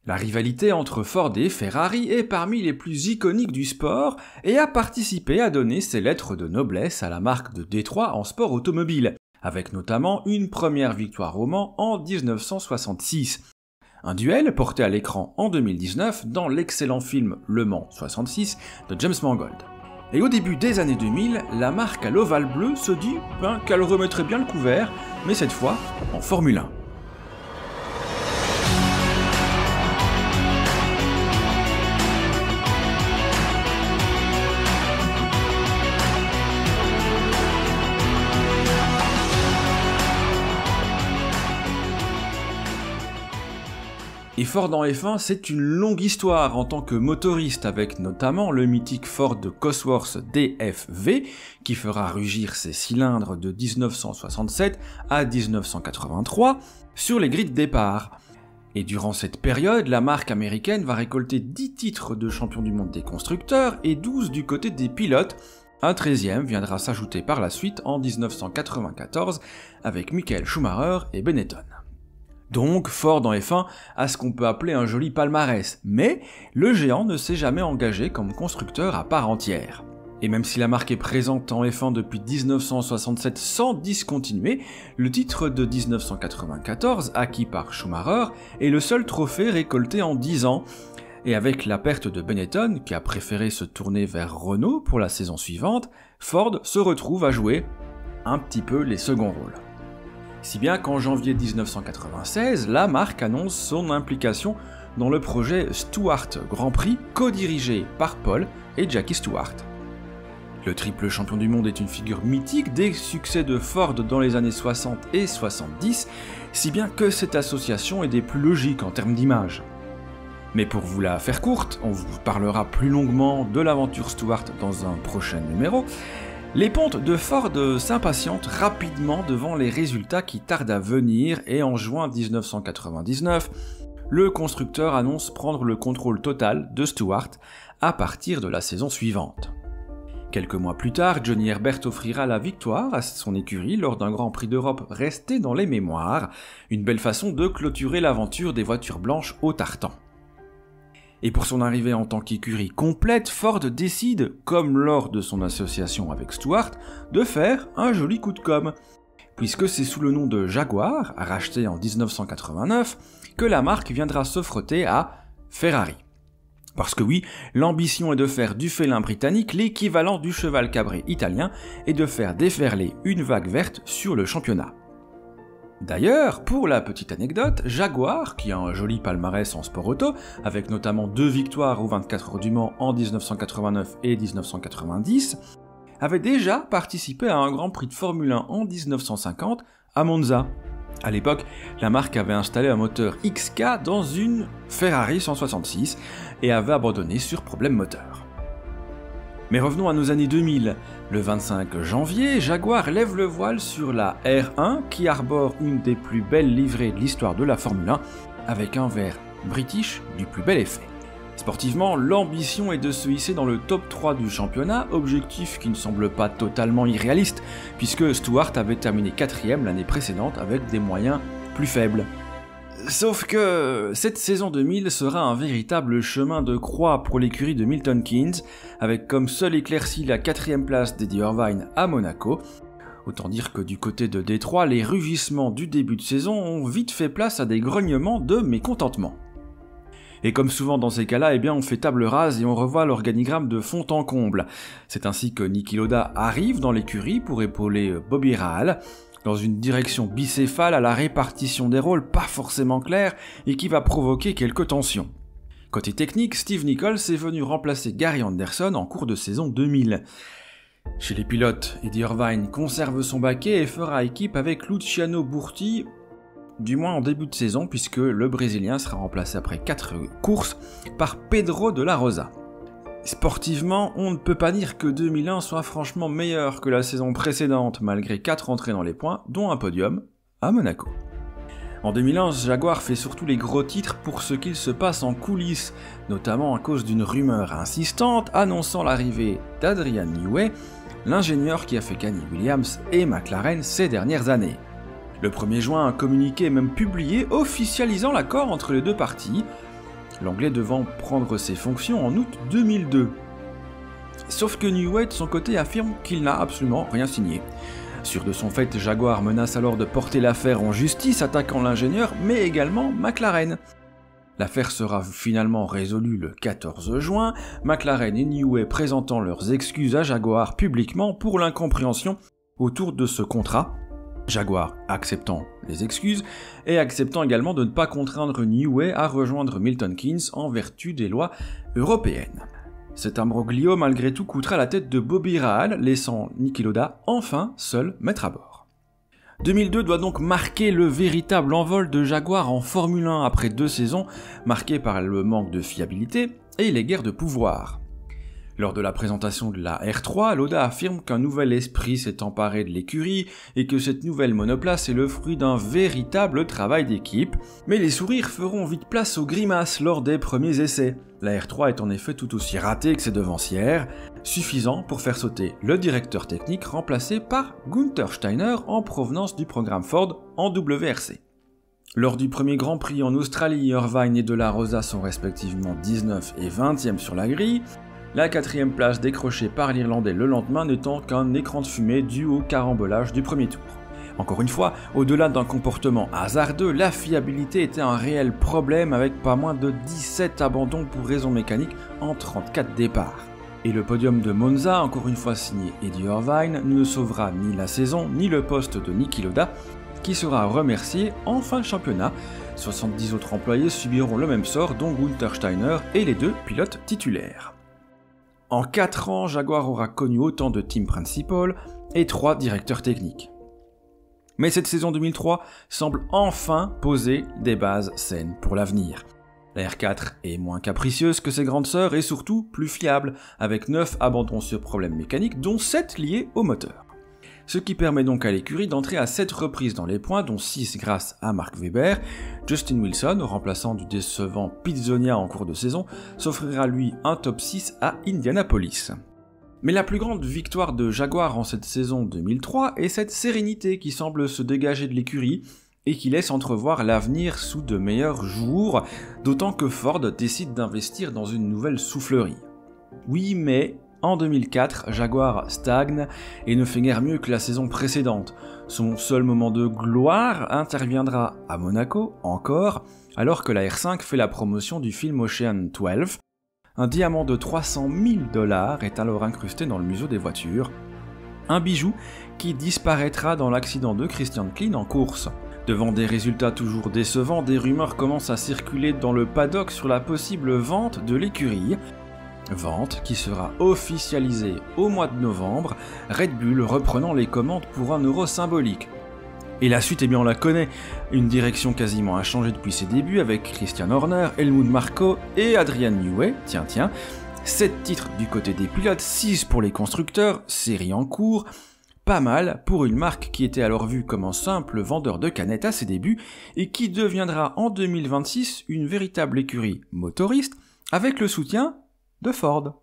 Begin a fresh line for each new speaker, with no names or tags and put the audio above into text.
La rivalité entre Ford et Ferrari est parmi les plus iconiques du sport et a participé à donner ses lettres de noblesse à la marque de Détroit en sport automobile, avec notamment une première victoire au Mans en 1966. Un duel porté à l'écran en 2019 dans l'excellent film Le Mans 66 de James Mangold. Et au début des années 2000, la marque à l'ovale bleu se dit qu'elle remettrait bien le couvert, mais cette fois en Formule 1. Et Ford en F1, c'est une longue histoire en tant que motoriste avec notamment le mythique Ford Cosworth DFV qui fera rugir ses cylindres de 1967 à 1983 sur les grilles de départ. Et durant cette période, la marque américaine va récolter 10 titres de champion du monde des constructeurs et 12 du côté des pilotes. Un 13e viendra s'ajouter par la suite en 1994 avec Michael Schumacher et Benetton. Donc Ford en F1 a ce qu'on peut appeler un joli palmarès, mais le géant ne s'est jamais engagé comme constructeur à part entière. Et même si la marque est présente en F1 depuis 1967 sans discontinuer, le titre de 1994, acquis par Schumacher, est le seul trophée récolté en 10 ans. Et avec la perte de Benetton, qui a préféré se tourner vers Renault pour la saison suivante, Ford se retrouve à jouer un petit peu les seconds rôles. Si bien qu'en janvier 1996, la marque annonce son implication dans le projet Stewart Grand Prix, co-dirigé par Paul et Jackie Stewart. Le triple champion du monde est une figure mythique des succès de Ford dans les années 60 et 70, si bien que cette association est des plus logiques en termes d'image. Mais pour vous la faire courte, on vous parlera plus longuement de l'aventure Stewart dans un prochain numéro. Les pontes de Ford s'impatientent rapidement devant les résultats qui tardent à venir et en juin 1999, le constructeur annonce prendre le contrôle total de Stewart à partir de la saison suivante. Quelques mois plus tard, Johnny Herbert offrira la victoire à son écurie lors d'un Grand Prix d'Europe resté dans les mémoires, une belle façon de clôturer l'aventure des voitures blanches au tartan. Et pour son arrivée en tant qu'écurie complète, Ford décide, comme lors de son association avec Stewart, de faire un joli coup de com', puisque c'est sous le nom de Jaguar, racheté en 1989, que la marque viendra se frotter à Ferrari. Parce que oui, l'ambition est de faire du félin britannique l'équivalent du cheval cabré italien et de faire déferler une vague verte sur le championnat. D'ailleurs, pour la petite anecdote, Jaguar, qui a un joli palmarès en sport auto, avec notamment 2 victoires aux 24 heures du Mans en 1989 et 1990, avait déjà participé à un Grand Prix de Formule 1 en 1950 à Monza. À l'époque, la marque avait installé un moteur XK dans une Ferrari 166 et avait abandonné sur problème moteur. Mais revenons à nos années 2000. Le 25 janvier, Jaguar lève le voile sur la R1 qui arbore une des plus belles livrées de l'histoire de la Formule 1 avec un verre British du plus bel effet. Sportivement, l'ambition est de se hisser dans le top 3 du championnat, objectif qui ne semble pas totalement irréaliste puisque Stewart avait terminé 4ème l'année précédente avec des moyens plus faibles. Sauf que cette saison 2000 sera un véritable chemin de croix pour l'écurie de Milton Keynes, avec comme seule éclaircie la 4ème place d'Eddie Irvine à Monaco. Autant dire que du côté de Détroit, les rugissements du début de saison ont vite fait place à des grognements de mécontentement. Et comme souvent dans ces cas-là, on fait table rase et on revoit l'organigramme de fond en comble. C'est ainsi que Niki Lauda arrive dans l'écurie pour épauler Bobby Rahal, dans une direction bicéphale à la répartition des rôles pas forcément claire et qui va provoquer quelques tensions. Côté technique, Steve Nichols est venu remplacer Gary Anderson en cours de saison 2000. Chez les pilotes, Eddie Irvine conserve son baquet et fera équipe avec Luciano Burti, du moins en début de saison puisque le Brésilien sera remplacé après 4 courses par Pedro de la Rosa. Sportivement, on ne peut pas dire que 2001 soit franchement meilleur que la saison précédente malgré 4 entrées dans les points, dont un podium à Monaco. En 2001, Jaguar fait surtout les gros titres pour ce qu'il se passe en coulisses, notamment à cause d'une rumeur insistante annonçant l'arrivée d'Adrian Newey, l'ingénieur qui a fait gagner Williams et McLaren ces dernières années. Le 1er juin, un communiqué est même publié officialisant l'accord entre les deux parties, l'anglais devant prendre ses fonctions en août 2002. Sauf que Newey de son côté affirme qu'il n'a absolument rien signé. Sûr de son fait, Jaguar menace alors de porter l'affaire en justice, attaquant l'ingénieur, mais également McLaren. L'affaire sera finalement résolue le 14 juin, McLaren et Newey présentant leurs excuses à Jaguar publiquement pour l'incompréhension autour de ce contrat, Jaguar acceptant les excuses et acceptant également de ne pas contraindre Newey à rejoindre Milton Keynes en vertu des lois européennes. Cet imbroglio malgré tout coûtera la tête de Bobby Rahal, laissant Niki Lauda enfin seul maître à bord. 2002 doit donc marquer le véritable envol de Jaguar en Formule 1 après 2 saisons marquées par le manque de fiabilité et les guerres de pouvoir. Lors de la présentation de la R3, Lauda affirme qu'un nouvel esprit s'est emparé de l'écurie et que cette nouvelle monoplace est le fruit d'un véritable travail d'équipe, mais les sourires feront vite place aux grimaces lors des premiers essais. La R3 est en effet tout aussi ratée que ses devancières, suffisant pour faire sauter le directeur technique remplacé par Gunther Steiner en provenance du programme Ford en WRC. Lors du premier Grand Prix en Australie, Irvine et De La Rosa sont respectivement 19 et 20e sur la grille, la 4e place décrochée par l'Irlandais le lendemain n'étant qu'un écran de fumée dû au carambolage du premier tour. Encore une fois, au-delà d'un comportement hasardeux, la fiabilité était un réel problème avec pas moins de 17 abandons pour raisons mécaniques en 34 départs. Et le podium de Monza, encore une fois signé Eddie Irvine, ne sauvera ni la saison ni le poste de Niki Lauda, qui sera remercié en fin de championnat. 70 autres employés subiront le même sort, dont Gunther Steiner et les 2 pilotes titulaires. En 4 ans, Jaguar aura connu autant de team principal et 3 directeurs techniques. Mais cette saison 2003 semble enfin poser des bases saines pour l'avenir. La R4 est moins capricieuse que ses grandes sœurs et surtout plus fiable, avec 9 abandons sur problèmes mécaniques, dont 7 liés au moteur. Ce qui permet donc à l'écurie d'entrer à 7 reprises dans les points, dont 6 grâce à Mark Webber. Justin Wilson, remplaçant du décevant Pete Zonia en cours de saison, s'offrira lui un top 6 à Indianapolis. Mais la plus grande victoire de Jaguar en cette saison 2003 est cette sérénité qui semble se dégager de l'écurie et qui laisse entrevoir l'avenir sous de meilleurs jours, d'autant que Ford décide d'investir dans une nouvelle soufflerie. Oui, mais en 2004, Jaguar stagne et ne fait guère mieux que la saison précédente. Son seul moment de gloire interviendra à Monaco, encore, alors que la R5 fait la promotion du film Ocean 12. Un diamant de 300 000 $ est alors incrusté dans le museau des voitures. Un bijou qui disparaîtra dans l'accident de Christian Klein en course. Devant des résultats toujours décevants, des rumeurs commencent à circuler dans le paddock sur la possible vente de l'écurie. Vente qui sera officialisée au mois de novembre, Red Bull reprenant les commandes pour un euro symbolique. Et la suite, eh bien on la connaît, une direction quasiment inchangée depuis ses débuts avec Christian Horner, Helmut Marko et Adrian Newey, 7 titres du côté des pilotes, 6 pour les constructeurs, série en cours, pas mal pour une marque qui était alors vue comme un simple vendeur de canettes à ses débuts et qui deviendra en 2026 une véritable écurie motoriste avec le soutien de Ford.